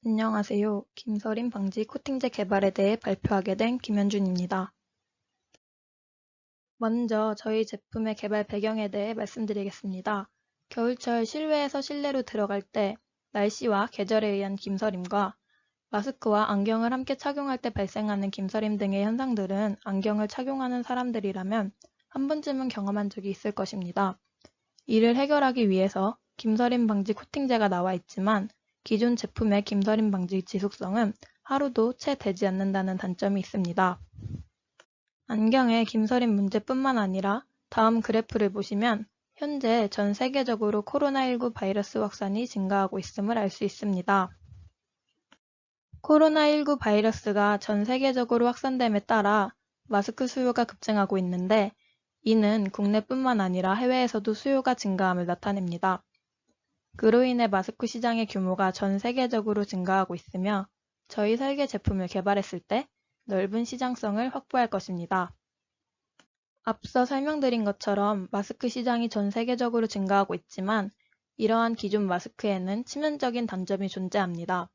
안녕하세요. 김서림 방지 코팅제 개발에 대해 발표하게 된 김현준입니다. 먼저 저희 제품의 개발 배경에 대해 말씀드리겠습니다. 겨울철 실외에서 실내로 들어갈 때 날씨와 계절에 의한 김서림과 마스크와 안경을 함께 착용할 때 발생하는 김서림 등의 현상들은 안경을 착용하는 사람들이라면 한 번쯤은 경험한 적이 있을 것입니다. 이를 해결하기 위해서 김서림 방지 코팅제가 나와 있지만 기존 제품의 김서림 방지 지속성은 하루도 채 되지 않는다는 단점이 있습니다. 안경의 김서림 문제뿐만 아니라 다음 그래프를 보시면 현재 전 세계적으로 코로나19 바이러스 확산이 증가하고 있음을 알 수 있습니다. 코로나19 바이러스가 전 세계적으로 확산됨에 따라 마스크 수요가 급증하고 있는데 이는 국내뿐만 아니라 해외에서도 수요가 증가함을 나타냅니다. 그로 인해 마스크 시장의 규모가 전 세계적으로 증가하고 있으며 저희 설계 제품을 개발했을 때 넓은 시장성을 확보할 것입니다. 앞서 설명드린 것처럼 마스크 시장이 전 세계적으로 증가하고 있지만 이러한 기존 마스크에는 치명적인 단점이 존재합니다.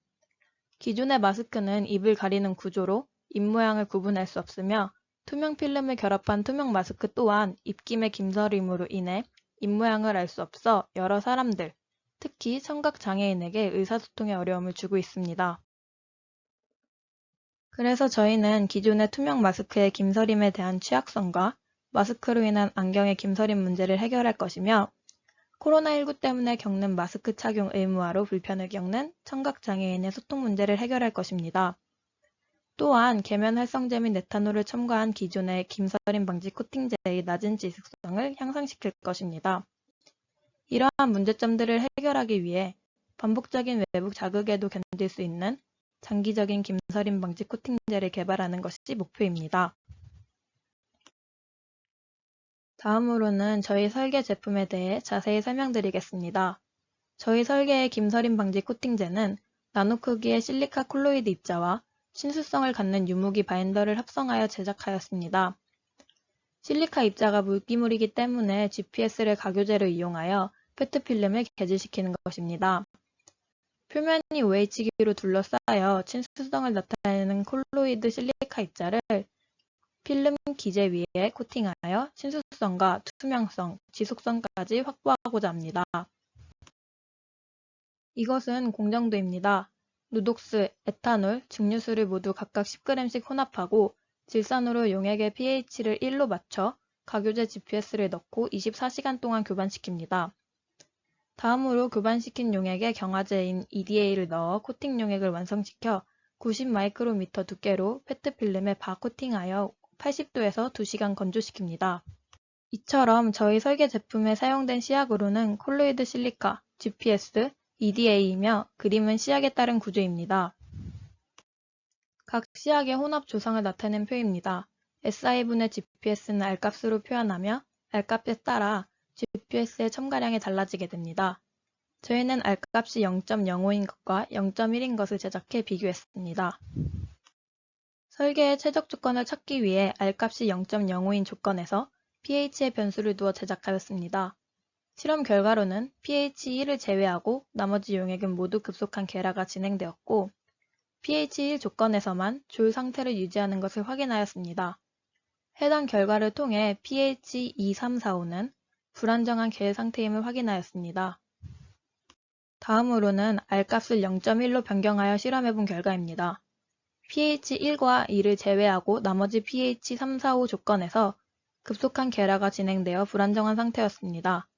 기존의 마스크는 입을 가리는 구조로 입 모양을 구분할 수 없으며 투명 필름을 결합한 투명 마스크 또한 입김의 김서림으로 인해 입 모양을 알 수 없어 여러 사람들, 특히 청각장애인에게 의사소통에 어려움을 주고 있습니다. 그래서 저희는 기존의 투명 마스크의 김서림에 대한 취약성과 마스크로 인한 안경의 김서림 문제를 해결할 것이며 코로나19 때문에 겪는 마스크 착용 의무화로 불편을 겪는 청각장애인의 소통 문제를 해결할 것입니다. 또한 계면 활성제 및 에탄올을 첨가한 기존의 김서림 방지 코팅제의 낮은 지속성을 향상시킬 것입니다. 이러한 문제점들을 해결하기 위해 반복적인 외부 자극에도 견딜 수 있는 장기적인 김서림 방지 코팅제를 개발하는 것이 목표입니다. 다음으로는 저희 설계 제품에 대해 자세히 설명드리겠습니다. 저희 설계의 김서림 방지 코팅제는 나노 크기의 실리카 콜로이드 입자와 신수성을 갖는 유무기 바인더를 합성하여 제작하였습니다. 실리카 입자가 물기물이기 때문에 GPS를 가교제로 이용하여 페트필름을 개질시키는 것입니다. 표면이 OH기로 둘러싸여 친수성을 나타내는 콜로이드 실리카 입자를 필름 기재 위에 코팅하여 친수성과 투명성, 지속성까지 확보하고자 합니다. 이것은 공정도입니다. 누독스, 에탄올, 증류수를 모두 각각 10g씩 혼합하고 질산으로 용액의 pH를 1로 맞춰 가교제 GPS를 넣고 24시간 동안 교반시킵니다. 다음으로 교반시킨 용액에 경화제인 EDA를 넣어 코팅 용액을 완성시켜 90마이크로미터 두께로 페트필름에 바코팅하여 80도에서 2시간 건조시킵니다. 이처럼 저희 설계 제품에 사용된 시약으로는 콜로이드 실리카, GPS, EDA이며 그림은 시약에 따른 구조입니다. 각 시약의 혼합 조성을 나타낸 표입니다. SI분의 GPS는 R값으로 표현하며 R값에 따라 GPS의 첨가량이 달라지게 됩니다. 저희는 R값이 0.05인 것과 0.1인 것을 제작해 비교했습니다. 설계의 최적 조건을 찾기 위해 R값이 0.05인 조건에서 pH의 변수를 두어 제작하였습니다. 실험 결과로는 pH 1을 제외하고 나머지 용액은 모두 급속한 계라가 진행되었고 pH 1 조건에서만 졸 상태를 유지하는 것을 확인하였습니다. 해당 결과를 통해 pH 2, 3, 4, 5는 불안정한 계열 상태임을 확인하였습니다. 다음으로는 R값을 0.1로 변경하여 실험해본 결과입니다. pH 1과 2를 제외하고 나머지 pH 3, 4, 5 조건에서 급속한 계라가 진행되어 불안정한 상태였습니다.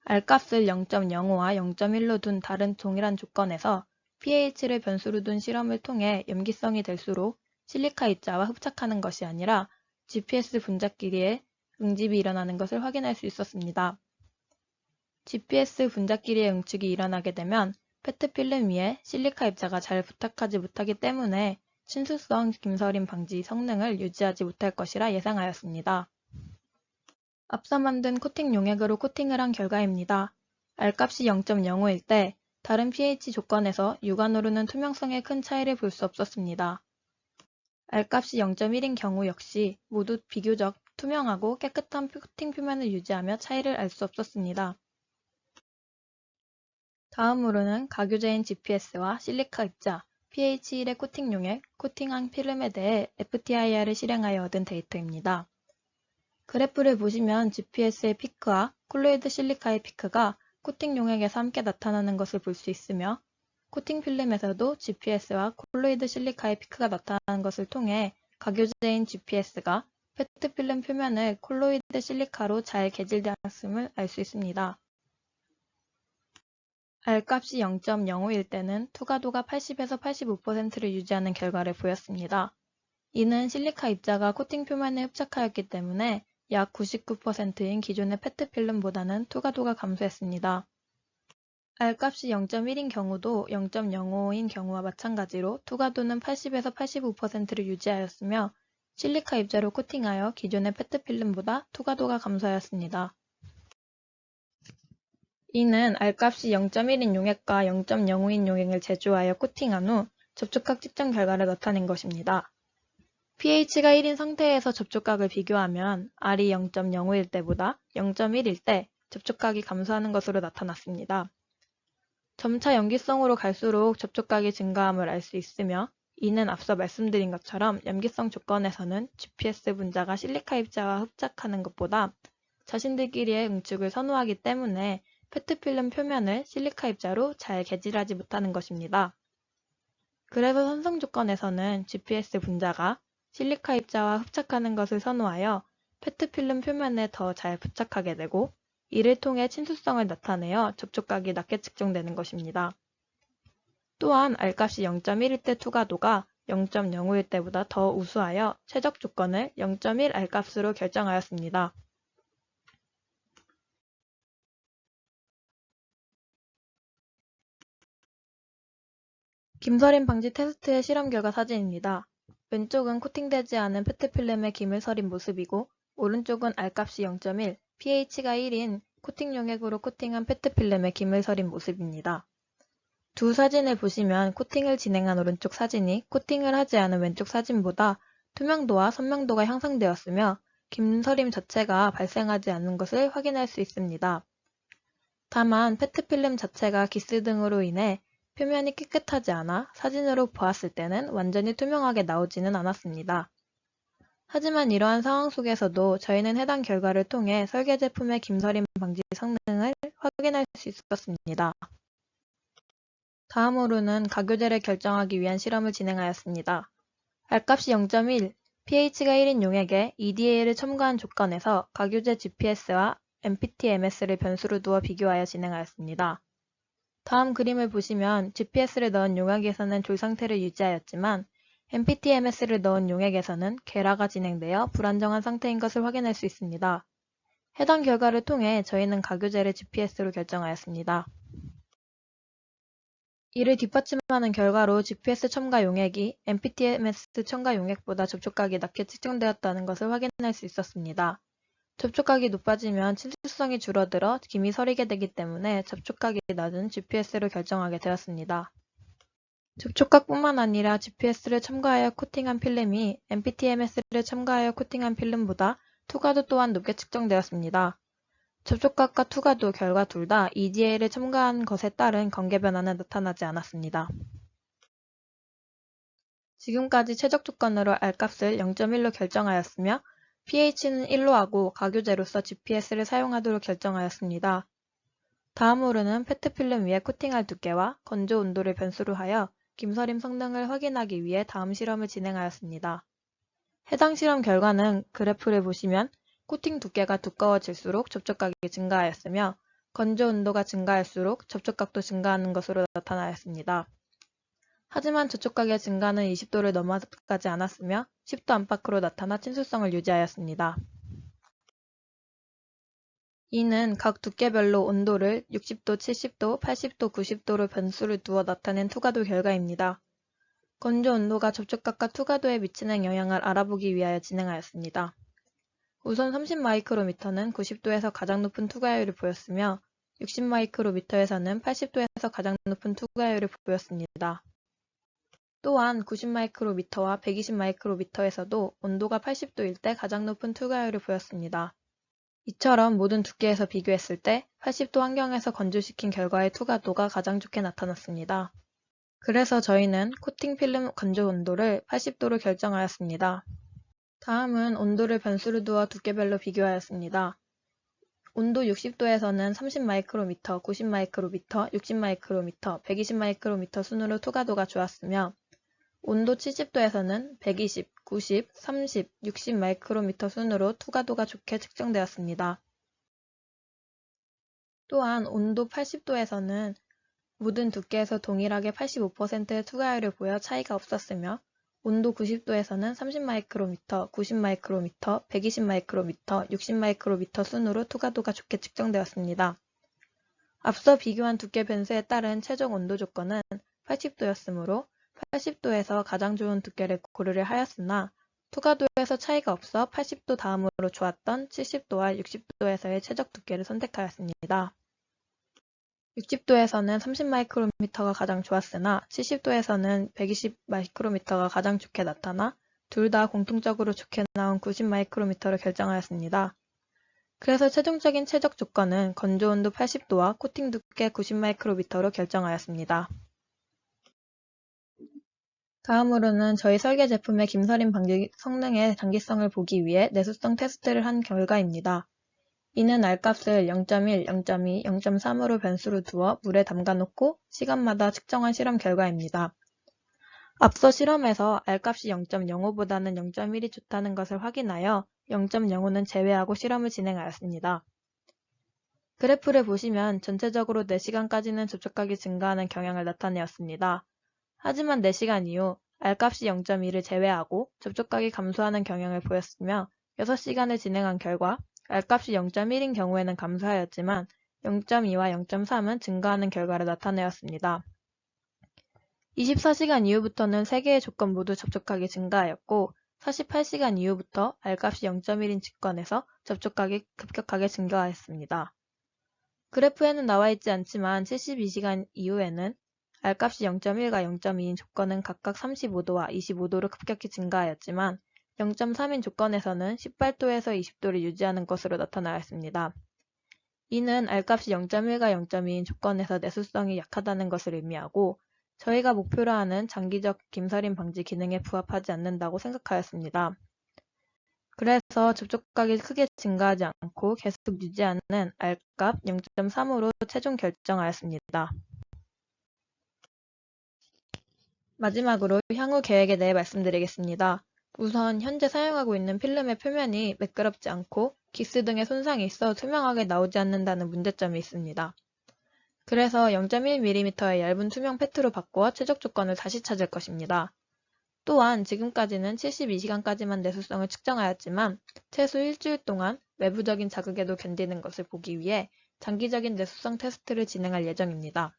R값을 0.05와 0.1로 둔 다른 동일한 조건에서 pH를 변수로 둔 실험을 통해 염기성이 될수록 실리카 입자와 흡착하는 것이 아니라 GPS 분자끼리의 응집이 일어나는 것을 확인할 수 있었습니다. GPS 분자끼리의 응축이 일어나게 되면 페트필름 위에 실리카 입자가 잘 부착하지 못하기 때문에 친수성 김서림 방지 성능을 유지하지 못할 것이라 예상하였습니다. 앞서 만든 코팅 용액으로 코팅을 한 결과입니다. R값이 0.05일 때 다른 pH 조건에서 육안으로는 투명성에 큰 차이를 볼 수 없었습니다. R값이 0.1인 경우 역시 모두 비교적 투명하고 깨끗한 코팅 표면을 유지하며 차이를 알 수 없었습니다. 다음으로는 가교제인 GPS와 실리카 입자, pH1의 코팅 용액, 코팅한 필름에 대해 FTIR을 실행하여 얻은 데이터입니다. 그래프를 보시면 GPS의 피크와 콜로이드 실리카의 피크가 코팅 용액에서 함께 나타나는 것을 볼 수 있으며, 코팅 필름에서도 GPS와 콜로이드 실리카의 피크가 나타나는 것을 통해 가교제인 GPS가 페트 필름 표면을 콜로이드 실리카로 잘 개질되었음을 알 수 있습니다. R값이 0.05일 때는 투과도가 80에서 85%를 유지하는 결과를 보였습니다. 이는 실리카 입자가 코팅 표면에 흡착하였기 때문에 약 99%인 기존의 페트 필름보다는 투과도가 감소했습니다. R값이 0.1인 경우도 0.05인 경우와 마찬가지로 투과도는 80에서 85%를 유지하였으며, 실리카 입자로 코팅하여 기존의 페트 필름보다 투과도가 감소하였습니다. 이는 R값이 0.1인 용액과 0.05인 용액을 제조하여 코팅한 후 접촉각 측정 결과를 나타낸 것입니다. pH가 1인 상태에서 접촉각을 비교하면 R이 0.05일 때보다 0.1일 때 접촉각이 감소하는 것으로 나타났습니다. 점차 염기성으로 갈수록 접촉각이 증가함을 알 수 있으며, 이는 앞서 말씀드린 것처럼 염기성 조건에서는 GPS 분자가 실리카 입자와 흡착하는 것보다 자신들끼리의 응축을 선호하기 때문에 페트필름 표면을 실리카 입자로 잘 개질하지 못하는 것입니다. 그래서 선성 조건에서는 GPS 분자가 실리카 입자와 흡착하는 것을 선호하여 페트필름 표면에 더 잘 부착하게 되고, 이를 통해 친수성을 나타내어 접촉각이 낮게 측정되는 것입니다. 또한 R값이 0.1일 때 투과도가 0.05일 때보다 더 우수하여 최적 조건을 0.1 R값으로 결정하였습니다. 김서림 방지 테스트의 실험 결과 사진입니다. 왼쪽은 코팅되지 않은 페트필름의 김을 서린 모습이고, 오른쪽은 R값이 0.1, pH가 1인 코팅 용액으로 코팅한 페트필름의 김을 서린 모습입니다. 두 사진을 보시면 코팅을 진행한 오른쪽 사진이 코팅을 하지 않은 왼쪽 사진보다 투명도와 선명도가 향상되었으며, 김서림 자체가 발생하지 않는 것을 확인할 수 있습니다. 다만 페트필름 자체가 기스 등으로 인해 표면이 깨끗하지 않아 사진으로 보았을 때는 완전히 투명하게 나오지는 않았습니다. 하지만 이러한 상황 속에서도 저희는 해당 결과를 통해 설계 제품의 김서림 방지 성능을 확인할 수 있었습니다. 다음으로는 가교제를 결정하기 위한 실험을 진행하였습니다. R값이 0.1, pH가 1인 용액에 EDA를 첨가한 조건에서 가교제 GPS와 MPT-MS를 변수로 두어 비교하여 진행하였습니다. 다음 그림을 보시면 GPS를 넣은 용액에서는 졸 상태를 유지하였지만 MPT-MS를 넣은 용액에서는 궤라가 진행되어 불안정한 상태인 것을 확인할 수 있습니다. 해당 결과를 통해 저희는 가교제를 GPS로 결정하였습니다. 이를 뒷받침하는 결과로 GPS 첨가 용액이 MPT-MS 첨가 용액보다 접촉각이 낮게 측정되었다는 것을 확인할 수 있었습니다. 접촉각이 높아지면 친수성이 줄어들어 김이 서리게 되기 때문에 접촉각이 낮은 GPS로 결정하게 되었습니다. 접촉각뿐만 아니라 GPS를 첨가하여 코팅한 필름이 MPT-MS를 첨가하여 코팅한 필름보다 투과도 또한 높게 측정되었습니다. 접촉각과 투과도 결과 둘 다 EDA를 첨가한 것에 따른 관계 변화는 나타나지 않았습니다. 지금까지 최적 조건으로 R값을 0.1로 결정하였으며, pH는 1로 하고 가교제로서 GPS를 사용하도록 결정하였습니다. 다음으로는 페트필름 위에 코팅할 두께와 건조 온도를 변수로 하여 김서림 성능을 확인하기 위해 다음 실험을 진행하였습니다. 해당 실험 결과는 그래프를 보시면 코팅 두께가 두꺼워질수록 접촉각이 증가하였으며, 건조 온도가 증가할수록 접촉각도 증가하는 것으로 나타나였습니다. 하지만 접촉각의 증가는 20도를 넘어가지 않았으며 10도 안팎으로 나타나 친수성을 유지하였습니다. 이는 각 두께별로 온도를 60도, 70도, 80도, 90도로 변수를 두어 나타낸 투과도 결과입니다. 건조 온도가 접촉각과 투과도에 미치는 영향을 알아보기 위하여 진행하였습니다. 우선 30마이크로미터는 90도에서 가장 높은 투과율을 보였으며 60마이크로미터에서는 80도에서 가장 높은 투과율을 보였습니다. 또한 90마이크로미터와 120마이크로미터에서도 온도가 80도일 때 가장 높은 투과율을 보였습니다. 이처럼 모든 두께에서 비교했을 때 80도 환경에서 건조시킨 결과의 투과도가 가장 좋게 나타났습니다. 그래서 저희는 코팅 필름 건조 온도를 80도로 결정하였습니다. 다음은 온도를 변수로 두어 두께별로 비교하였습니다. 온도 60도에서는 30마이크로미터, 90마이크로미터, 60마이크로미터, 120마이크로미터 순으로 투과도가 좋았으며 온도 70도에서는 120, 90, 30, 60마이크로미터 순으로 투과도가 좋게 측정되었습니다. 또한 온도 80도에서는 모든 두께에서 동일하게 85%의 투과율을 보여 차이가 없었으며 온도 90도에서는 30마이크로미터, 90마이크로미터, 120마이크로미터, 60마이크로미터 순으로 투과도가 좋게 측정되었습니다. 앞서 비교한 두께 변수에 따른 최종 온도 조건은 80도였으므로 80도에서 가장 좋은 두께를 고르려 하였으나 투과도에서 차이가 없어 80도 다음으로 좋았던 70도와 60도에서의 최적 두께를 선택하였습니다. 60도에서는 30마이크로미터가 가장 좋았으나 70도에서는 120마이크로미터가 가장 좋게 나타나 둘 다 공통적으로 좋게 나온 90마이크로미터를 결정하였습니다. 그래서 최종적인 최적 조건은 건조 온도 80도와 코팅 두께 90마이크로미터로 결정하였습니다. 다음으로는 저희 설계 제품의 김서림 방지 성능의 장기성을 보기 위해 내수성 테스트를 한 결과입니다. 이는 R값을 0.1, 0.2, 0.3으로 변수로 두어 물에 담가놓고 시간마다 측정한 실험 결과입니다. 앞서 실험에서 R값이 0.05보다는 0.1이 좋다는 것을 확인하여 0.05는 제외하고 실험을 진행하였습니다. 그래프를 보시면 전체적으로 4시간까지는 접촉각이 증가하는 경향을 나타내었습니다. 하지만 4시간 이후 R값이 0.2를 제외하고 접촉각이 감소하는 경향을 보였으며 6시간을 진행한 결과 R값이 0.1인 경우에는 감소하였지만 0.2와 0.3은 증가하는 결과를 나타내었습니다. 24시간 이후부터는 3개의 조건 모두 접촉각이 증가하였고 48시간 이후부터 R값이 0.1인 직권에서 접촉각이 급격하게 증가하였습니다. 그래프에는 나와있지 않지만 72시간 이후에는 R값이 0.1과 0.2인 조건은 각각 35도와 25도로 급격히 증가하였지만 0.3인 조건에서는 18도에서 20도를 유지하는 것으로 나타나였습니다. 이는 R값이 0.1과 0.2인 조건에서 내수성이 약하다는 것을 의미하고 저희가 목표로 하는 장기적 김서림 방지 기능에 부합하지 않는다고 생각하였습니다. 그래서 접촉각이 크게 증가하지 않고 계속 유지하는 R값 0.3으로 최종 결정하였습니다. 마지막으로 향후 계획에 대해 말씀드리겠습니다. 우선 현재 사용하고 있는 필름의 표면이 매끄럽지 않고 기스 등의 손상이 있어 투명하게 나오지 않는다는 문제점이 있습니다. 그래서 0.1mm의 얇은 투명 페트로 바꾸어 최적 조건을 다시 찾을 것입니다. 또한 지금까지는 72시간까지만 내수성을 측정하였지만 최소 일주일 동안 외부적인 자극에도 견디는 것을 보기 위해 장기적인 내수성 테스트를 진행할 예정입니다.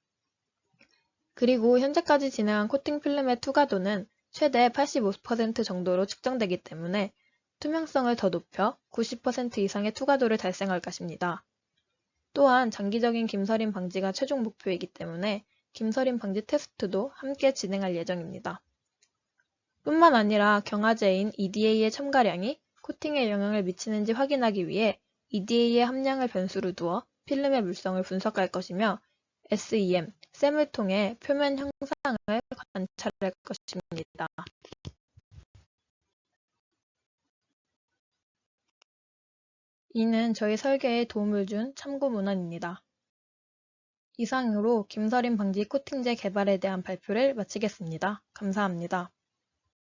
그리고 현재까지 진행한 코팅 필름의 투과도는 최대 85% 정도로 측정되기 때문에 투명성을 더 높여 90% 이상의 투과도를 달성할 것입니다. 또한 장기적인 김서림 방지가 최종 목표이기 때문에 김서림 방지 테스트도 함께 진행할 예정입니다. 뿐만 아니라 경화제인 EDA의 첨가량이 코팅에 영향을 미치는지 확인하기 위해 EDA의 함량을 변수로 두어 필름의 물성을 분석할 것이며 SEM, 셈을 통해 표면 형상을 관찰할 것입니다. 이는 저희 설계에 도움을 준 참고 문헌입니다. 이상으로 김서림 방지 코팅제 개발에 대한 발표를 마치겠습니다. 감사합니다.